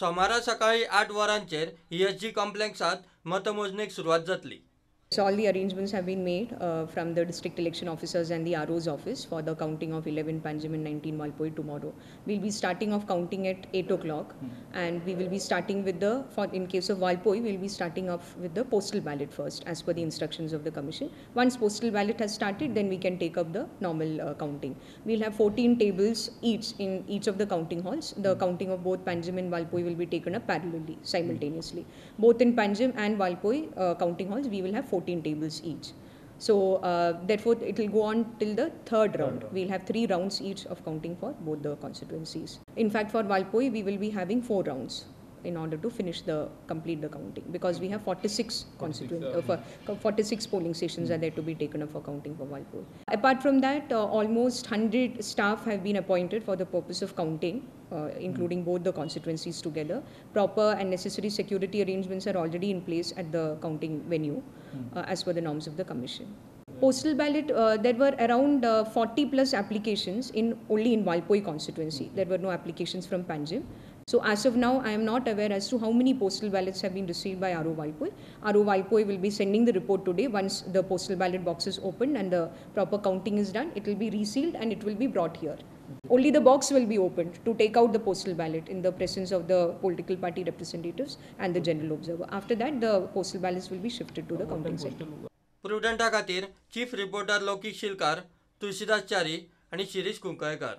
सोमारा सकाळी 8 वरांचेर ESG कॉम्प्लेक्सात मतमोजणीक सुरवात जातली. So all the arrangements have been made from the district election officers and the RO's office for the counting of 11 Panjim and 19 Valpoi tomorrow. We'll be starting off counting at 8 o'clock and we will be starting with in case of Valpoi, we'll be starting off with the postal ballot first as per the instructions of the commission. Once postal ballot has started, then we can take up the normal counting. We'll have 14 tables each in each of the counting halls. The counting of both Panjim and Valpoi will be taken up parallelly, simultaneously. Both in Panjim and Valpoi counting halls, we will have 14 tables each. So therefore it will go on till the third round. We'll have 3 rounds each of counting for both the constituencies. In fact, for Valpoi we will be having 4 rounds in order to complete the counting, because we have 46 polling stations are there to be taken up for counting for Valpoi. Apart from that, almost 100 staff have been appointed for the purpose of counting, including both the constituencies together. Proper and necessary security arrangements are already in place at the counting venue as per the norms of the commission. Postal ballot, there were around 40 plus applications only in Valpoi constituency. There were no applications from Panjim. So as of now, I am not aware as to how many postal ballots have been received by RO Valpoi. RO Valpoi will be sending the report today. Once the postal ballot box is opened and the proper counting is done, it will be resealed and it will be brought here. Only the box will be opened to take out the postal ballot in the presence of the political party representatives and the general observer. After that, the postal ballots will be shifted to the counting center. Prudent खातीर chief reporter लोकी शिलकार, तुळशीदास च्यारी आणि शिरीष कुंकळकर.